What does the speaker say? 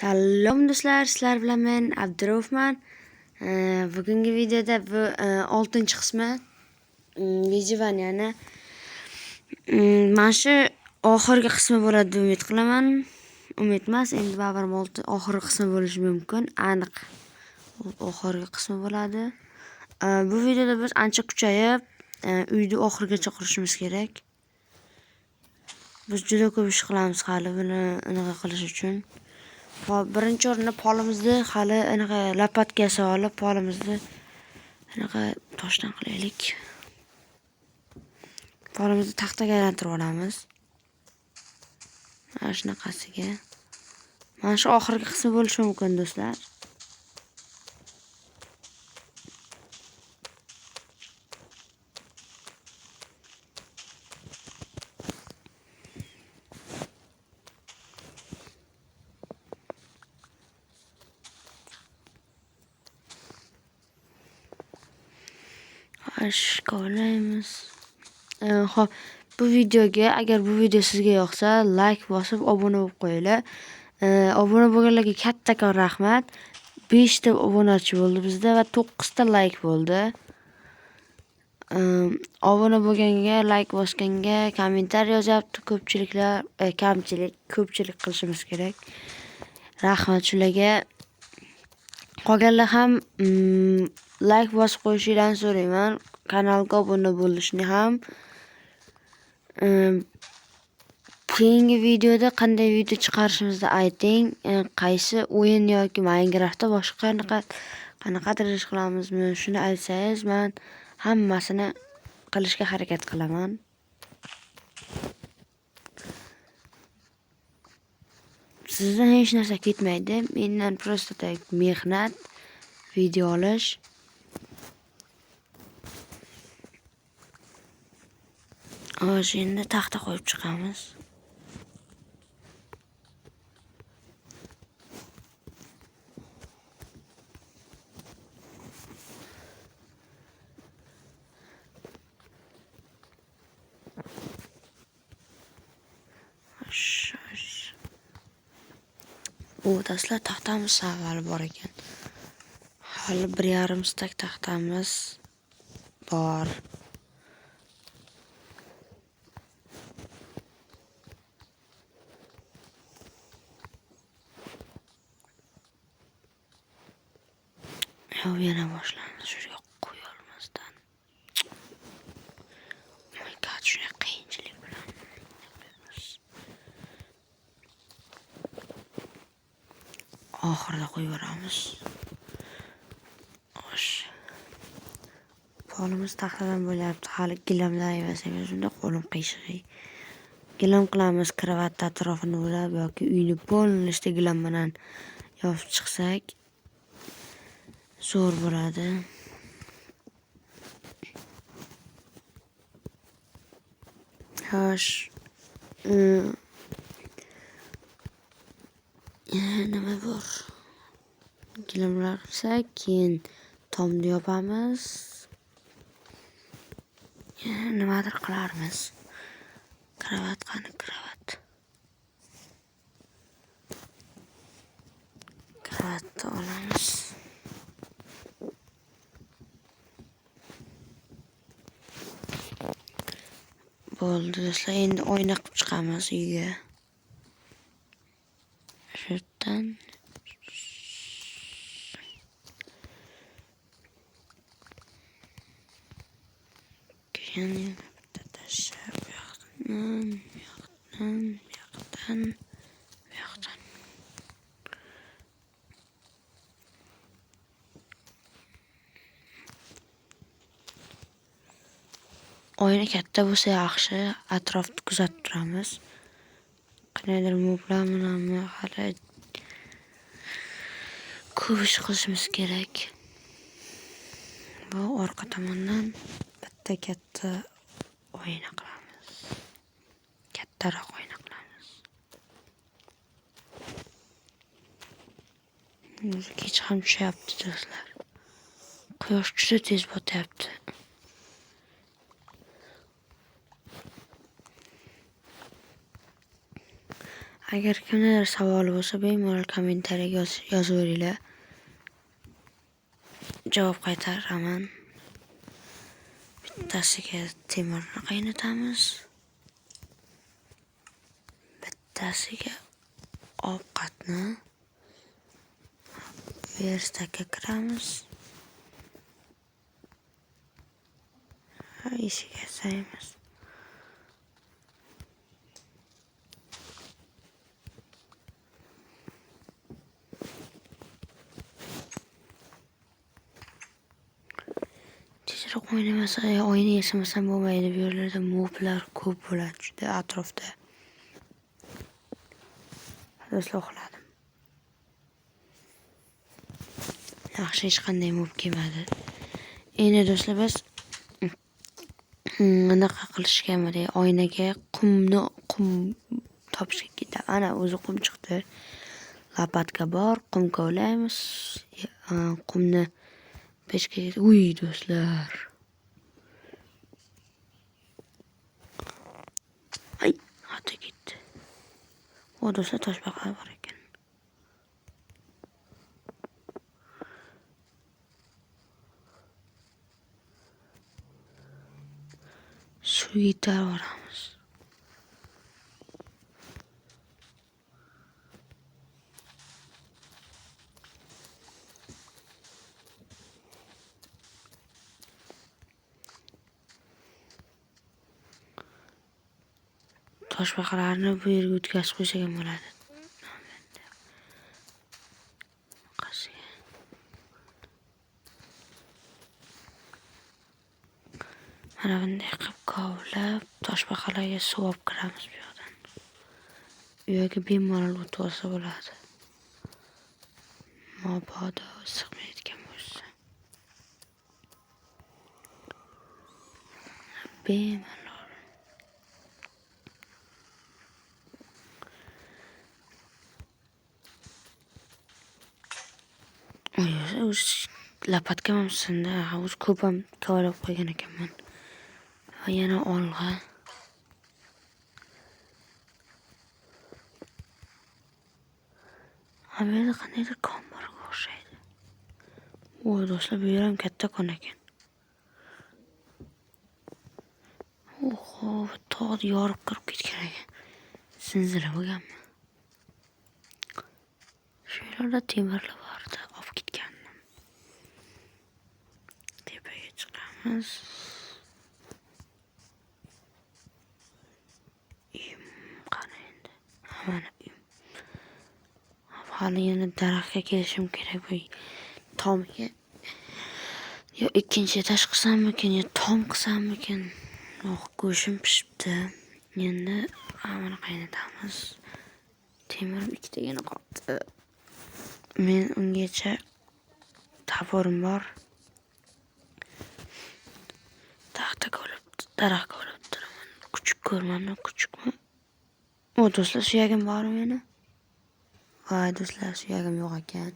Salom do'stlar, sizlar bilan men Abduraufman. Bugungi videoda bu 6-chi qismi Vijivaniyani mana shu oxirgi qismi bo'ladi deb umid qilaman. Umid emas, endi baribir oxirgi qismi bo'lishi mumkin. Aniq oxirgi qismi bo'ladi. Bu videoda biz ancha kuchayib, uyni oxirigacha qurishimiz kerak. Biz juda ko'p ish qilamiz hali buni anaqa qilish uchun. Birinchi o'rinda polimizni hali anaqa lapatga solib, polimizni anaqa toshdan qilaylik. Polimizni taxtaga aylantirib olamiz. Mana shunaqasiga. Mana shu oxirgi qismi bo'lishi mumkin do'stlar. Qo'laymiz. Xo'p, bu videoga agar bu video sizga yoqsa, like bosib obuna bo'lib qo'yinglar. Obuna bo'lganlarga kattakon rahmat. 5 ta obunachi bo'ldi bizda va 9 ta like bo'ldi. Obuna bo'lganga, like bosganga, kommentariy yozyapti ko'pchiliklar, ko'pchilik qilishimiz kerak. Rahmat shularga. Qolganlar ham like bosib qo'yishinglarni so'rayman. Kanalga obuna bo'lishni ham. Keyingi videoda qanday video chiqarishimizni ayting. Qaysi o'yin yoki Minecraftda boshqa qanaqadir ish qilamizmi? Shuni aytsangiz, men hammasini qilishga harakat qilaman. Sizdan hech narsa ketmaydi. Mendan просто так mehnat, video olish. Endi taxta qo'yib chiqamiz. Do'stlar, taxtamiz avval bor ekan. Hali 1,5 stak taxtamiz bor. Yana boshlandi. Shunga qo'ya olmasdan. Shunga qiyinchilik bilan. Oxirida qo'yib yuboramiz. Polimiz taxtadan bo'lyapti. Hali gilamlar evasangiz, shunda qo'lim qiyshiq. Gilam qilamiz kravat atrofini bo'lib yoki uyni polnishda gilam bilan yopib chiqsak zo'r bo'ladi. Xo'sh. Nima bor? Gilamlar qilsak, keyin tomni yopamiz. Nimadir qilarmiz. Kravat qani kravat. Kravatni olamiz. Bo'ldi do'stlar, endi oyna qilib chiqamiz uyga. Shu yerdan keyin bitta tashlab, bu yoqdan. Oyna katta bo'lsa yaxshi, atrofni kuzatib turamiz. Qanaydir meblarni hali ko'p ish qilishimiz kerak. Bu orqa tomondan bitta katta oyna qilamiz. Kattaroq oyna qilamiz. Kech ham tushyapti do'stlar. Quyosh juda tez botyapti. Agar kimdadir savoli bo'lsa, bemalol kommentariyaga yozaveringlar. Javob qaytaraman. Bittasiga temirni qaynatamiz. Bittasiga ovqatni verstakka kiramiz. Eshik yasaymiz. Tezroq o'ynamasa, oyna yasamasam bo'lmaydi. Bu yerlarda moblar ko'p bo'ladi juda atrofda. Do'stlar uxladim. Yaxshi, hech qanday mob kelmadi. Endi do'stlar biz anaqa qilishga oynaga qum topishga ketamiz. Ana o'zi qum chiqdi. Lapatka bor, qum kovlaymiz. Qumni pechkaga. Uy do'stlar. Ay, hata ketdi. O do'stlar toshbaqalar bor ekan. Suv yetar boramiz. Toshbaqalarni bu yerga o'tkazib qo'ysak ham bo'ladi. Mana bunday qilib kovlab, toshbaqalarga suv olib kiramiz bu yoqdan. Bu yerga bemalol o'tib olsa bo'ladi. Mabodo sig'mayotgan bo'lsa. Bemalol. O'z lapatka mamsanda, o'z ko'p ham kovlab qo'ygan ekanman. Va yana olg'a. Bu yerda qandaydir kon borga o'xshaydi. Voy do'stlar, bu yer ham katta kon ekan. Oho, tog'ni yorib kirib ketgan ekan. Sinzilib bo'lganmi? Shu yerlarda temirlar bordi, olib ketgandim. Tepaga chiqamiz. Qani endi. Mana hali yana daraxtga kelishim kerak bu tomga. Yo ikkinchi etaj qilsammikin, yo tom qilsammikin. Go'shim pishibdi. Endi mana qaynatamiz. Temirim ikkitagina qoldi. Men ungacha taborim bor. Daraxt kovlab turaman. Kuchuk ko'rmanmi, kuchukmi? O do'stlar, suyagim bormi meni? Voy do'stlar, suyagim yo'q ekan.